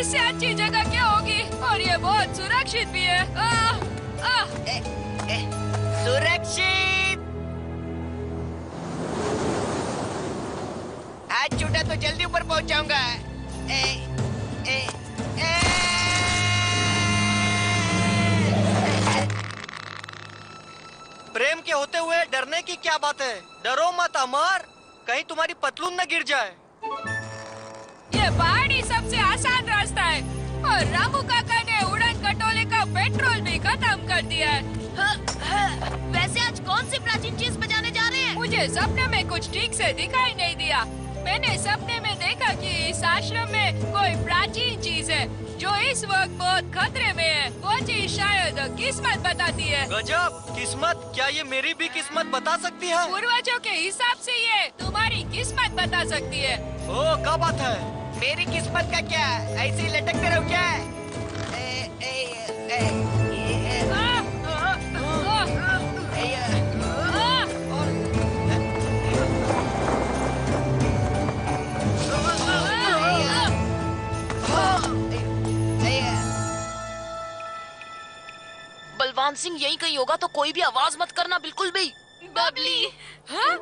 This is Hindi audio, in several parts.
इससे अच्छी जगह क्या होगी? और ये बहुत सुरक्षित भी है। सुरक्षित। हाथ छूटा तो जल्दी ऊपर पहुंच जाऊंगा। प्रेम के होते हुए डरने की क्या बात है? डरो मत अमर, कहीं तुम्हारी पतलून न गिर जाए। ये पहाड़ी सबसे आसान रास्ता है और रामू काका ने उड़न खटोले का पेट्रोल भी खत्म कर दिया है। वैसे आज कौन सी प्राचीन चीज बजाने जा रहे हैं? मुझे सपने में कुछ ठीक से दिखाई नहीं दिया। मैंने सपने में देखा कि इस आश्रम में कोई प्राचीन चीज है जो इस वक्त बहुत खतरे में है। वो चीज शायद किस्मत बताती है। गजब किस्मत! क्या ये मेरी भी किस्मत बता सकती है? पूर्वजों के हिसाब से ये तुम्हारी किस्मत बता सकती है। ओ, क्या बात है? मेरी किस्मत का क्या? ऐसे ही लटकते रहो क्या? बलवान सिंह यही कहीं होगा, तो कोई भी आवाज मत करना, बिल्कुल भी। बबली, हाँ?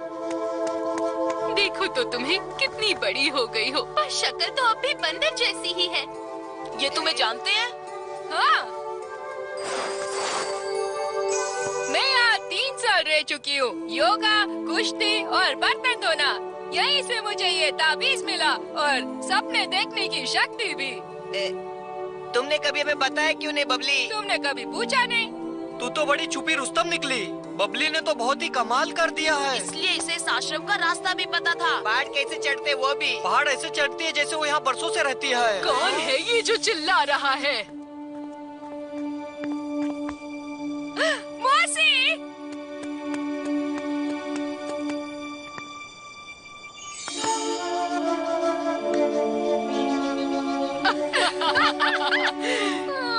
देखो तो तुम्हें कितनी बड़ी हो गई हो, पर शक्ल तो अब भी बंदर जैसी ही है। ये तुम्हें जानते हैं? हाँ, मैं यहाँ 3 साल रह चुकी हूँ। योगा, कुश्ती और बर्तन धोना, यहीं से मुझे ये ताबीज मिला और सपने देखने की शक्ति भी। तुमने कभी हमें बताया क्यों नहीं बबली? तुमने कभी पूछा नहीं। तू तो बड़ी छुपी रुस्तम निकली। बबली ने तो बहुत ही कमाल कर दिया है। इसलिए इसे इस आश्रम का रास्ता भी पता था। पहाड़ कैसे चढ़ते वो भी? पहाड़ ऐसे चढ़ती है जैसे वो यहाँ बरसों से रहती है। कौन है ये जो चिल्ला रहा है? मौसी!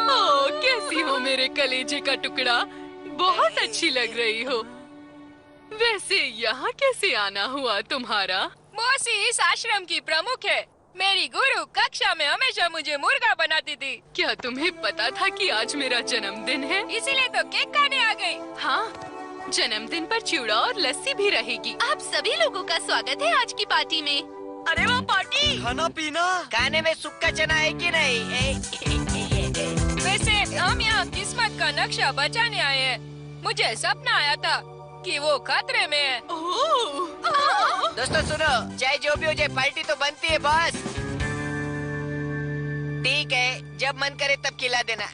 ओह, कैसी हो मेरे कलेजे का टुकड़ा? बहुत अच्छी लग रही हो। वैसे यहाँ कैसे आना हुआ तुम्हारा? मौसी इस आश्रम की प्रमुख है। मेरी गुरु कक्षा में हमेशा मुझे मुर्गा बनाती थी। क्या तुम्हें पता था कि आज मेरा जन्मदिन है? इसीलिए तो केक खाने आ गई। हाँ, जन्मदिन पर चिवड़ा और लस्सी भी रहेगी। आप सभी लोगों का स्वागत है आज की पार्टी में। अरे वाह, पार्टी! खाना पीना? खाने में सुक्का चना है कि नहीं? वैसे हम यहाँ किस्मत का नक्शा बचाने आए हैं। मुझे सपना आया था कि वो खतरे में है। दोस्तों सुनो, चाहे जो भी हो जाए पार्टी तो बनती है बॉस। ठीक है, जब मन करे तब खिला देना।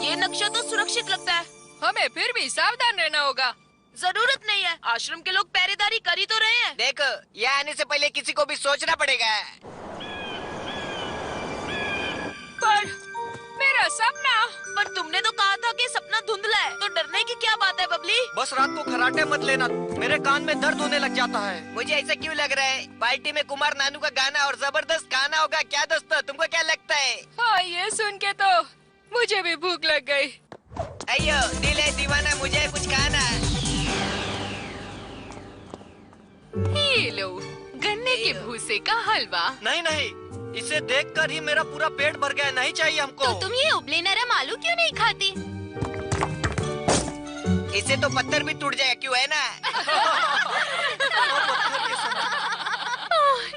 ये नक्शा तो सुरक्षित लगता है। हमें फिर भी सावधान रहना होगा। जरूरत नहीं है, आश्रम के लोग पहरेदारी कर ही तो रहे हैं। देखो, यहाँ आने से पहले किसी को भी सोचना पड़ेगा। पर मेरा सपना। पर तुमने तो कहा था कि सपना धुंधला है, तो डरने की क्या बात है बबली? बस रात को खराटे मत लेना, मेरे कान में दर्द होने लग जाता है। मुझे ऐसा क्यों लग रहा है? पार्टी में कुमार नानू का गाना और जबरदस्त खाना होगा। क्या दोस्तों, तुमको क्या लगता है? हाँ, ये सुन के तो मुझे भी भूख लग गई। अयो दिल है दीवाना, मुझे कुछ खाना। ये लो, गन्ने के भूसे का हलवा। नहीं नहीं, इसे देखकर ही मेरा पूरा पेट भर गया। नहीं चाहिए हमको। तो तुम ये उबले नरम आलू क्यों नहीं खाती? इसे तो पत्थर भी टूट जाएगा, क्यों है ना?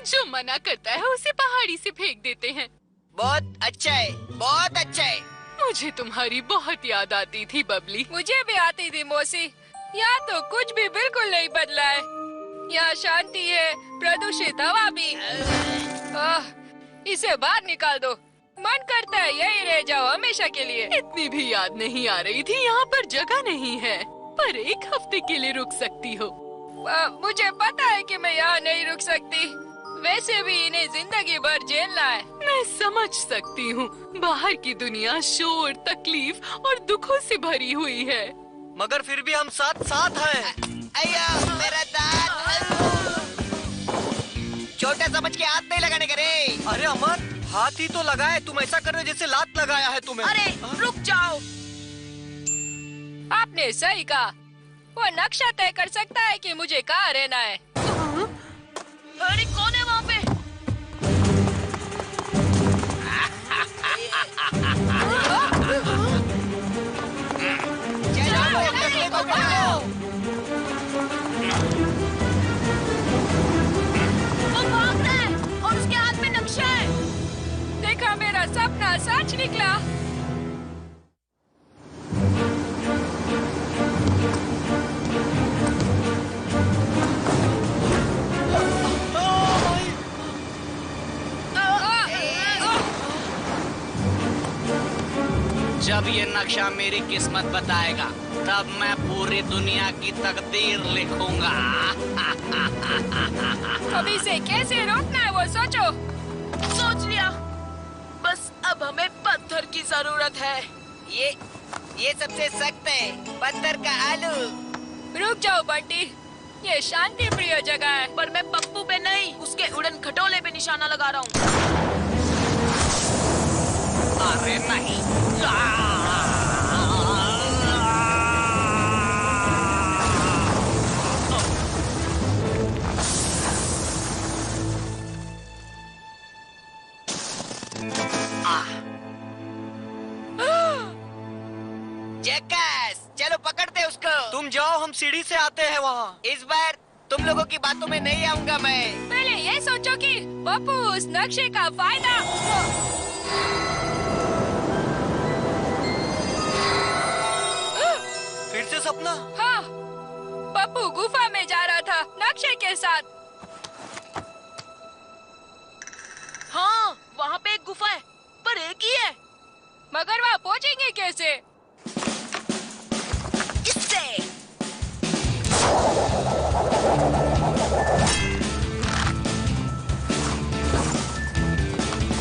जो मना करता है उसे पहाड़ी से फेंक देते हैं। बहुत अच्छा है, बहुत अच्छा है। मुझे तुम्हारी बहुत याद आती थी बबली। मुझे भी आती थी मौसी। यहाँ तो कुछ भी बिल्कुल नहीं बदला है। यहाँ शांति है, प्रदूषित हवा भी। इसे बाहर निकाल दो। मन करता है यही रह जाओ हमेशा के लिए। इतनी भी याद नहीं आ रही थी। यहाँ पर जगह नहीं है, पर 1 हफ्ते के लिए रुक सकती हो। मुझे पता है कि मैं यहाँ नहीं रुक सकती। वैसे भी इन्हें जिंदगी भर झेलना है। मैं समझ सकती हूँ, बाहर की दुनिया शोर, तकलीफ और दुखों से भरी हुई है। मगर फिर भी हम साथ साथ हैं। अयो मेरा दांत, छोटा समझ के हाथ नहीं लगाने का रे। अरे अमर, हाथ ही तो लगाए, तुम ऐसा कर रहे हो जैसे लात लगाया है तुम्हें। अरे रुक जाओ। आपने सही कहा। वो नक्शा तय कर सकता है कि मुझे कहाँ रहना है। अरे कौन है वहाँ पे? वो भाग रहा है और उसके हाथ में नक्शा है। देखा, मेरा सपना सच निकला। जब ये नक्शा मेरी किस्मत बताएगा, तब मैं पूरी दुनिया की तकदीर लिखूंगा। अभी से कैसे रोकना है वो सोचो। सोच लिया। बस अब हमें पत्थर की जरूरत है। ये सबसे सख्त है, पत्थर का आलू। रुक जाओ बंटी, ये शांति प्रिय जगह है। पर मैं पप्पू पे नहीं, उसके उड़न खटोले पे निशाना लगा रहा हूँ। अरे नहीं। जैकास, चलो पकड़ते उसको। तुम जाओ, हम सीढ़ी से आते हैं वहाँ। इस बार तुम लोगों की बातों में नहीं आऊंगा मैं। पहले ये सोचो कि पप्पू उस नक्शे का फायदा। फिर से सपना। हाँ, पप्पू गुफा में जा रहा था नक्शे के साथ। हाँ, वहाँ पे एक गुफा है, पर एक ही है। मगर वहाँ पहुँचेंगे कैसे? इससे।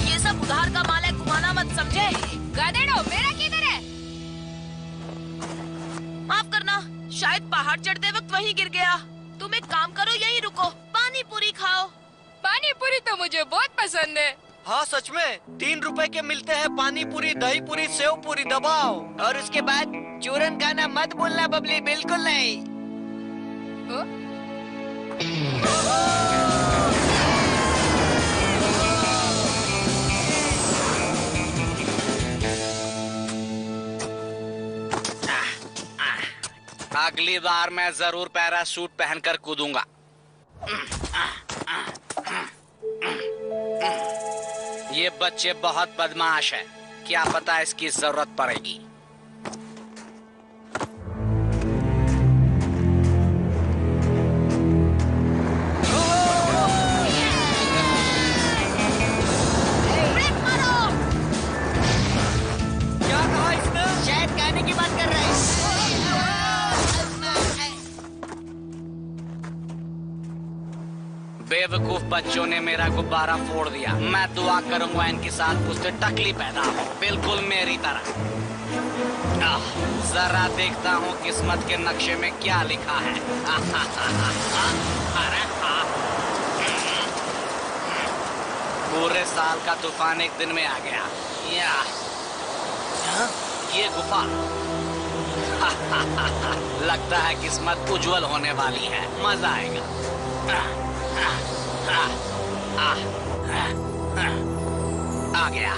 ये सब उधार का माल है, घुमाना मत, समझे? गधेड़ो, मेरा किधर है? माफ करना, शायद पहाड़ चढ़ते वक्त वहीं गिर गया। तुम एक काम करो, यहीं रुको, पानी पूरी खाओ। पानी पूरी तो मुझे बहुत पसंद है। हाँ सच में, 3 रुपए के मिलते हैं पानी पूरी, दही पूरी, सेव पूरी। दबाओ। और उसके बाद चूरन खाना मत भूलना बबली, बिल्कुल नहीं। ओ? अगली बार मैं जरूर पैराशूट पहनकर कूदूंगा। ये बच्चे बहुत बदमाश है, क्या पता इसकी जरूरत पड़ेगी। ब्रेक मारो। क्या कहा इसने? शायद खाने की बात कर रहा है। बेवकूफ बच्चों ने मेरा गुब्बारा फोड़ दिया। मैं दुआ करूंगा इनके साथ उससे टकली पैदा हो, बिल्कुल मेरी तरह। जरा देखता हूँ किस्मत के नक्शे में क्या लिखा है। अरे हाँ। पूरे साल का तूफान एक दिन में आ गया। ये गुफा। लगता है किस्मत उज्जवल होने वाली है, मजा आएगा। आ गया।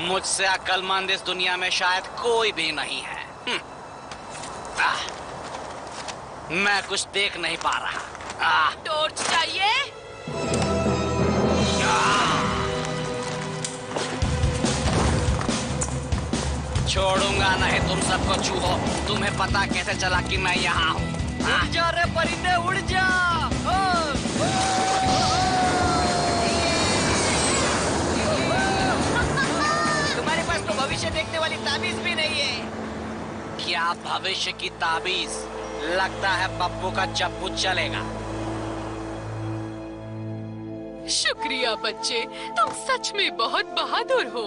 मुझसे अक्लमंद इस दुनिया में शायद कोई भी नहीं है। मैं कुछ देख नहीं पा रहा। टॉर्च चाहिए? छोड़ूंगा नहीं तुम सबको छूहो। तुम्हें पता कैसे चला कि मैं यहाँ हूँ? उड़ जा रे परिंदे, उड़ जा। तुम्हारे पास तो भविष्य देखने वाली ताबीज भी नहीं है। क्या भविष्य की ताबीज? लगता है पप्पू का चप्पू चलेगा। शुक्रिया बच्चे, तुम सच में बहुत बहादुर हो।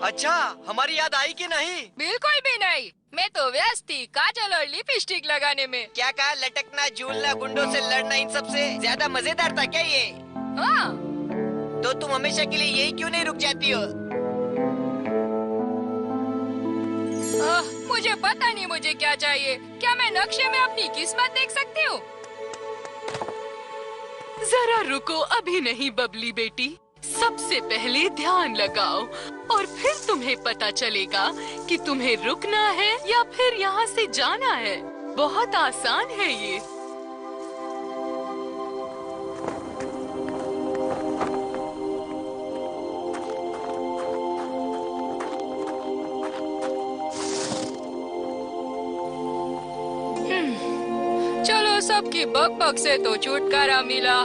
अच्छा, हमारी याद आई कि नहीं? बिल्कुल भी नहीं, मैं तो व्यस्त थी काजल और लिपस्टिक लगाने में। क्या कहा? लटकना, झूलना, गुंडों से लड़ना, इन सब से ज्यादा मजेदार था क्या ये? हाँ। तो तुम हमेशा के लिए यही क्यों नहीं रुक जाती हो? मुझे पता नहीं मुझे क्या चाहिए। क्या मैं नक्शे में अपनी किस्मत देख सकती हूँ? जरा रुको, अभी नहीं बबली बेटी। सबसे पहले ध्यान लगाओ और फिर तुम्हें पता चलेगा कि तुम्हें रुकना है या फिर यहाँ से जाना है। बहुत आसान है ये। चलो, सबकी बक-बक से तो छुटकारा मिला।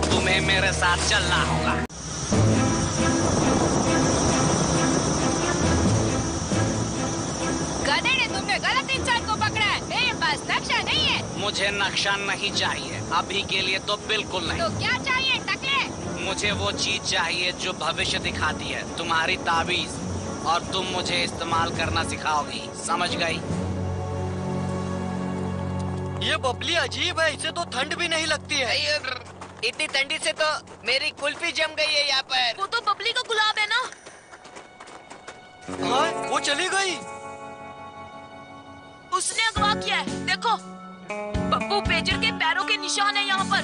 तुम्हें मेरे साथ चलना होगा। गधे ने तुमने गलत इंसान को पकड़ा है। मेरे पास नक्शा नहीं है। मुझे नक्शा नहीं चाहिए, अभी के लिए तो बिल्कुल नहीं। तो क्या चाहिए टकले? मुझे वो चीज चाहिए जो भविष्य दिखाती है, तुम्हारी ताबीज, और तुम मुझे इस्तेमाल करना सिखाओगी, समझ गई? ये बबली अजीब है, इसे तो ठंड भी नहीं लगती है। इतनी ठंडी से तो मेरी कुल्फी जम गई है यहाँ पर। वो तो बबली का गुलाब है ना। हाँ, वो चली गई। उसने अगवा किया है, देखो। पप्पू पेजर के पैरों के निशान है यहाँ पर।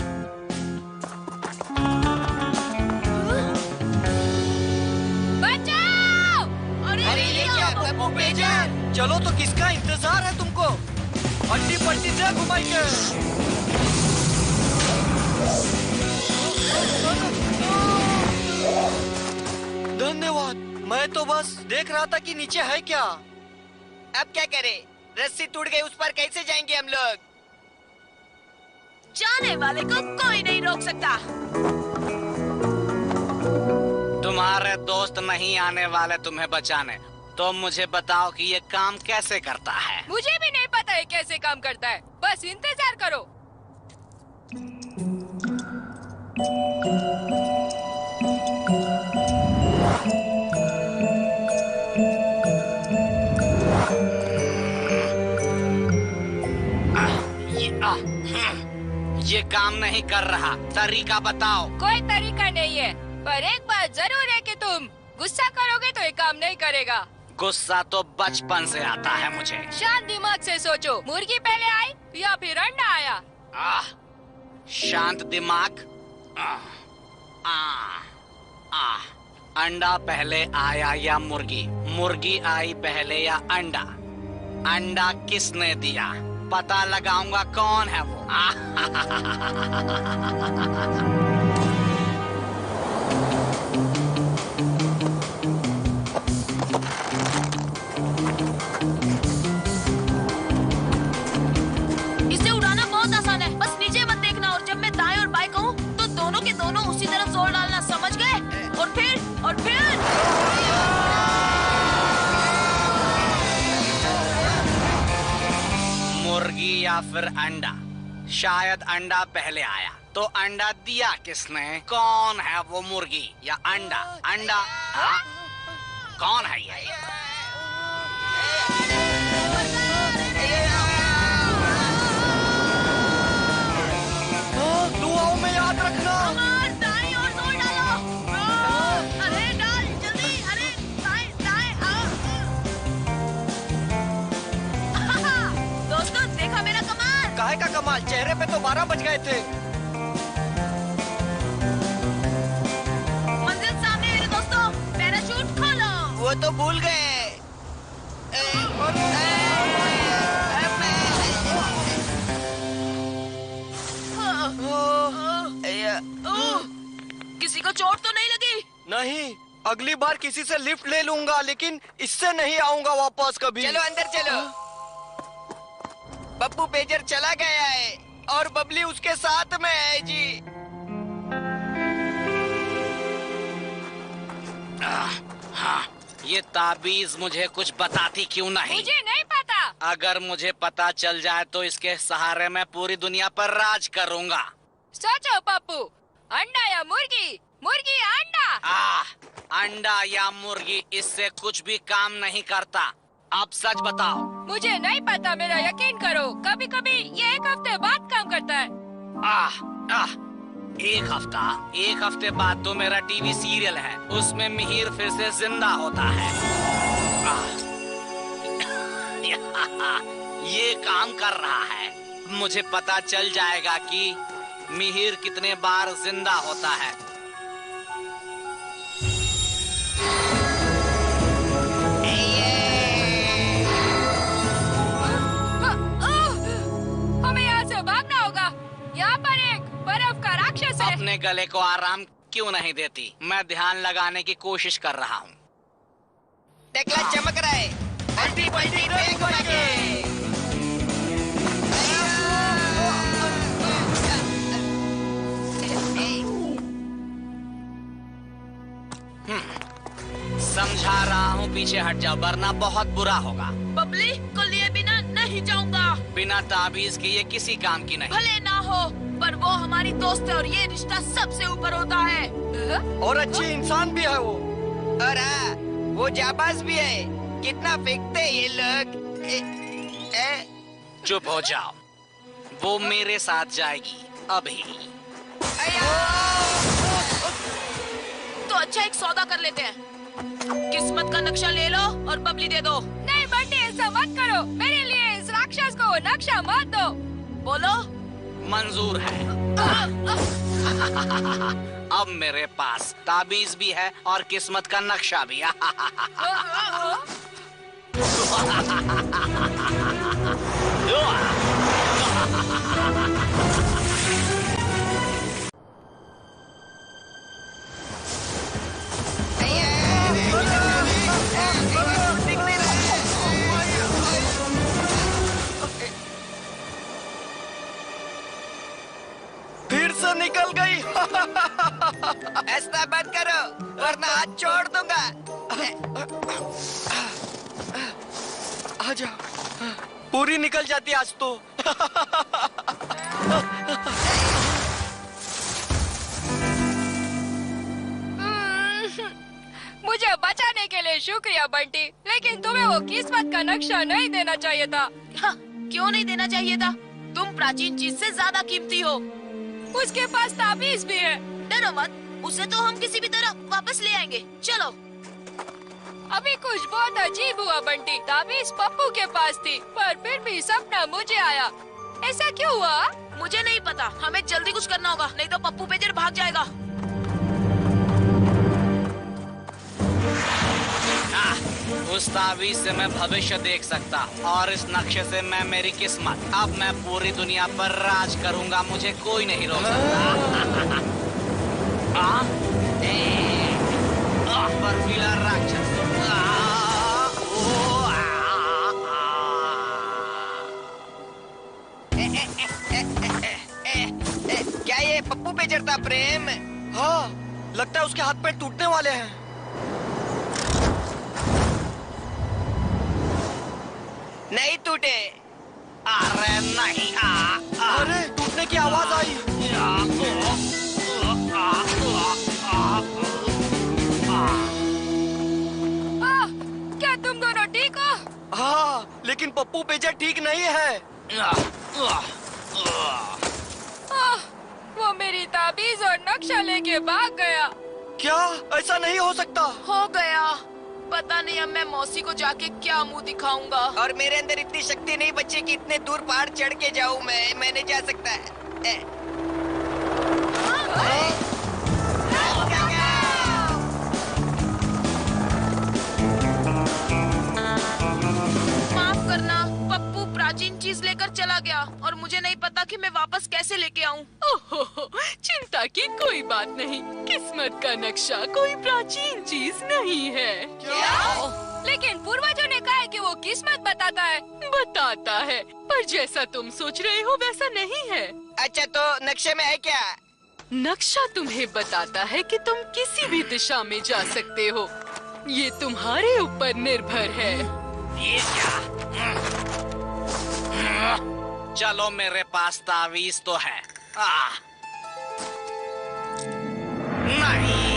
बचाओ! अरे ये क्या पप्पू पेजर? चलो तो किसका इंतजार है तुमको? अड्डी पट्टी से घुमाएंगे। धन्यवाद। मैं तो बस देख रहा था कि नीचे है क्या। अब क्या करे? रस्सी टूट गई, उस पर कैसे जाएंगे हम लोग? जाने वाले को कोई नहीं रोक सकता। तुम्हारे दोस्त नहीं आने वाले तुम्हें बचाने, तो मुझे बताओ कि ये काम कैसे करता है। मुझे भी नहीं पता है कैसे काम करता है, बस इंतजार करो। ये काम नहीं कर रहा, तरीका बताओ। कोई तरीका नहीं है, पर एक बात जरूर है कि तुम गुस्सा करोगे तो ये काम नहीं करेगा। गुस्सा तो बचपन से आता है मुझे। शांत दिमाग से सोचो, मुर्गी पहले आई या फिर अंडा आया? शांत दिमाग। अंडा पहले आया या मुर्गी? मुर्गी आई पहले या अंडा? अंडा किसने दिया? पता लगाऊंगा कौन है वो। इसे उड़ाना बहुत आसान है, बस नीचे मत देखना, और जब मैं दाएं और बाएं कहूँ तो दोनों के दोनों उसी तरफ जोर डालना, समझ गए? और फिर मुर्गी या फिर अंडा? शायद अंडा पहले आया, तो अंडा दिया किसने? कौन है वो, मुर्गी या अंडा? अंडा? हाँ? कौन है ये? दुआओं में याद रखना। दाएं और जोर डालो। अरे डाल जल्दी, अरे दाएं दोस्तों, देखा मेरा कमाल? काहे का कमाल? चेहरे पे तो 12 बज गए थे। मंजिल सामने है दोस्तों, पैराशूट खोलो। वो तो भूल गए। किसी को चोट तो नहीं लगी? नहीं, अगली बार किसी से लिफ्ट ले लूंगा, लेकिन इससे नहीं आऊंगा वापस कभी। चलो अंदर चलो। पप्पू पेजर चला गया है और बबली उसके साथ में है जी। हाँ, ये ताबीज मुझे कुछ बताती क्यों नहीं? मुझे नहीं पता। अगर मुझे पता चल जाए तो इसके सहारे मैं पूरी दुनिया पर राज करूंगा। सोचो पप्पू, अंडा या मुर्गी? मुर्गी या अंडा? अंडा या मुर्गी, इससे कुछ भी काम नहीं करता। अब सच बताओ। मुझे नहीं पता, मेरा यकीन करो। कभी कभी ये एक हफ्ते बाद काम करता है। एक हफ्ते बाद तो मेरा टीवी सीरियल है, उसमें मिहिर फिर से जिंदा होता है। ये काम कर रहा है। मुझे पता चल जाएगा कि मिहिर कितने बार जिंदा होता है। हमें यहाँ से भागना होगा। यहाँ पर एक बर्फ का राक्षस है। अपने गले को आराम क्यों नहीं देती? मैं ध्यान लगाने की कोशिश कर रहा हूँ। टेक्ला चमक रहा है। पलटी पलटी फेंक मारे। समझा रहा हूँ, पीछे हट जाओ वरना बहुत बुरा होगा। बबली को लिए बिना नहीं जाऊंगा। बिना ताबीज के ये किसी काम की नहीं। भले ना हो, पर वो हमारी दोस्त है और ये रिश्ता सबसे ऊपर होता है। और अच्छी इंसान भी है वो। और हाँ, वो जाबाज भी है। कितना फेंकते हैं ये लोग। चुप हो जाओ, वो मेरे साथ जाएगी अभी। तो अच्छा, एक सौदा कर लेते हैं। किस्मत का नक्शा ले लो और बबली दे दो। नहीं बंटी, ऐसा मत करो। मेरे लिए इस राक्षस को नक्शा मत दो। बोलो। मंजूर है। अब मेरे पास ताबीज भी है और किस्मत का नक्शा भी। फिर से निकल गई। ऐसा बंद करो वरना हाथ छोड़ दूंगा। आजा, पूरी निकल जाती आज तो। मुझे बचाने के लिए शुक्रिया बंटी, लेकिन तुम्हें वो किस्मत का नक्शा नहीं देना चाहिए था। हाँ, क्यों नहीं देना चाहिए था? तुम प्राचीन चीज से ज्यादा कीमती हो। उसके पास ताबीज भी है। डरो मत, उसे तो हम किसी भी तरह वापस ले आएंगे। चलो। अभी कुछ बहुत अजीब हुआ बंटी। ताबीज पप्पू के पास थी, पर फिर भी सपना मुझे आया। ऐसा क्यों हुआ? मुझे नहीं पता। हमें जल्दी कुछ करना होगा, नहीं तो पप्पू पेजर भाग जाएगा। उस ताबीज से मैं भविष्य देख सकता हूँ और इस नक्शे से मैं मेरी किस्मत। अब मैं पूरी दुनिया पर राज करूँगा, मुझे कोई नहीं रोक सकता। बर्फीला राक्षस। क्या ये पप्पू पे चढ़ता प्रेम? हाँ, लगता है उसके हाथ पैर टूटने वाले हैं। नहीं टूटे। अरे नहीं। अरे टूटने की आवाज आई। क्या तुम दोनों ठीक हो? हाँ, लेकिन पप्पू पेजर ठीक नहीं है। वो मेरी ताबीज और नक्शा लेके भाग गया। क्या? ऐसा नहीं हो सकता। हो गया। पता नहीं अब मैं मौसी को जाके क्या मुंह दिखाऊंगा। और मेरे अंदर इतनी शक्ति नहीं बची कि इतने दूर पहाड़ चढ़ के जाऊं मैं नहीं जा सकता। माफ करना, पप्पू प्राचीन चीज लेकर चला गया और मुझे नहीं पता कि मैं वापस कैसे लेके आऊं। ओहो, चिंता की कोई बात नहीं। किस्मत का नक्शा कोई प्राचीन चीज नहीं है। क्या? लेकिन पूर्वजों ने कहा है कि वो किस्मत बताता है। बताता है, पर जैसा तुम सोच रहे हो वैसा नहीं है। अच्छा, तो नक्शे में है क्या? नक्शा तुम्हें बताता है कि तुम किसी भी दिशा में जा सकते हो। ये तुम्हारे ऊपर निर्भर है। ये क्या? चलो, मेरे पास तावीज तो है। नहीं।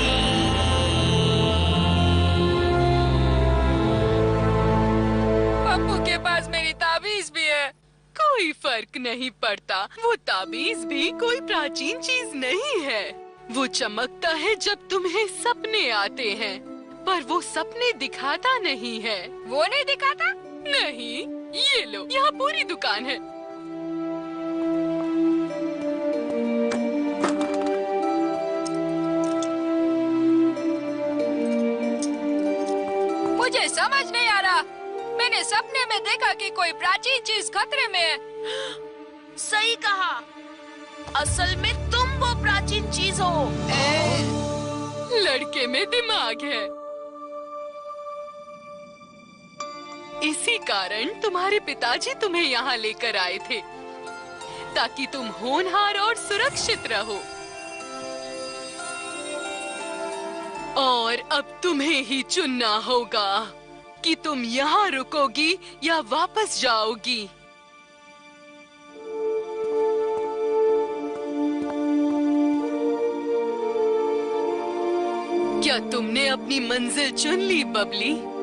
पप्पू के पास मेरी ताबीज भी है। कोई फर्क नहीं पड़ता। वो ताबीज भी कोई प्राचीन चीज नहीं है। वो चमकता है जब तुम्हें सपने आते हैं, पर वो सपने दिखाता नहीं है। वो नहीं दिखाता? नहीं, ये लो, यहाँ पूरी दुकान है। मुझे समझ नहीं आ रहा। मैंने सपने में देखा कि कोई प्राचीन चीज खतरे में है। सही कहा। असल में तुम वो प्राचीन चीज हो। लड़के में दिमाग है। इसी कारण तुम्हारे पिताजी तुम्हें यहाँ लेकर आए थे, ताकि तुम होनहार और सुरक्षित रहो। और अब तुम्हें ही चुनना होगा कि तुम यहाँ रुकोगी या वापस जाओगी। क्या तुमने अपनी मंजिल चुन ली, बबली?